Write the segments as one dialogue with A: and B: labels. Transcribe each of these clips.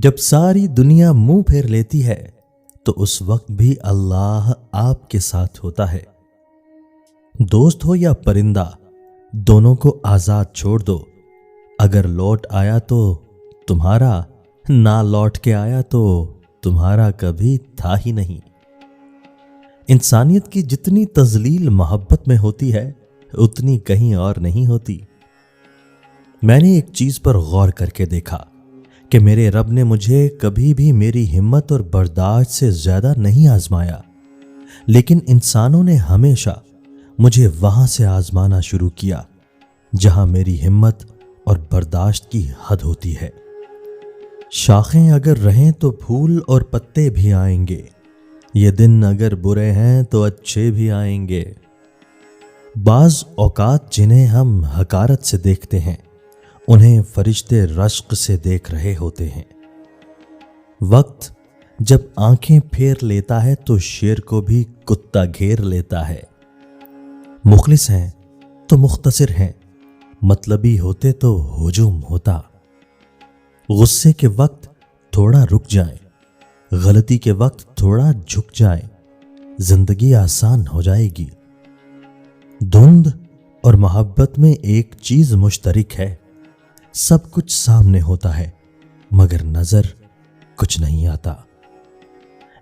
A: جب ساری دنیا منہ پھیر لیتی ہے تو اس وقت بھی اللہ آپ کے ساتھ ہوتا ہے۔ دوست ہو یا پرندہ، دونوں کو آزاد چھوڑ دو۔ اگر لوٹ آیا تو تمہارا، نہ لوٹ کے آیا تو تمہارا کبھی تھا ہی نہیں۔ انسانیت کی جتنی تذلیل محبت میں ہوتی ہے اتنی کہیں اور نہیں ہوتی۔ میں نے ایک چیز پر غور کر کے دیکھا کہ میرے رب نے مجھے کبھی بھی میری ہمت اور برداشت سے زیادہ نہیں آزمایا، لیکن انسانوں نے ہمیشہ مجھے وہاں سے آزمانا شروع کیا جہاں میری ہمت اور برداشت کی حد ہوتی ہے۔ شاخیں اگر رہیں تو پھول اور پتے بھی آئیں گے، یہ دن اگر برے ہیں تو اچھے بھی آئیں گے۔ بعض اوقات جنہیں ہم حقارت سے دیکھتے ہیں انہیں فرشتے رشک سے دیکھ رہے ہوتے ہیں۔ وقت جب آنکھیں پھیر لیتا ہے تو شیر کو بھی کتا گھیر لیتا ہے۔ مخلص ہیں تو مختصر ہیں، مطلبی ہوتے تو ہجوم ہوتا۔ غصے کے وقت تھوڑا رک جائیں، غلطی کے وقت تھوڑا جھک جائیں، زندگی آسان ہو جائے گی۔ دھند اور محبت میں ایک چیز مشترک ہے، سب کچھ سامنے ہوتا ہے مگر نظر کچھ نہیں آتا۔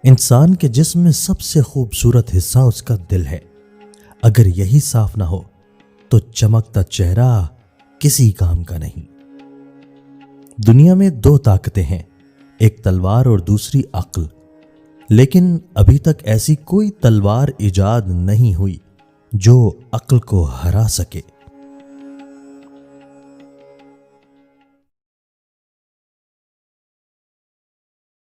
A: انسان کے جسم میں سب سے خوبصورت حصہ اس کا دل ہے، اگر یہی صاف نہ ہو تو چمکتا چہرہ کسی کام کا نہیں۔ دنیا میں دو طاقتیں ہیں، ایک تلوار اور دوسری عقل، لیکن ابھی تک ایسی کوئی تلوار ایجاد نہیں ہوئی جو عقل کو ہرا سکے۔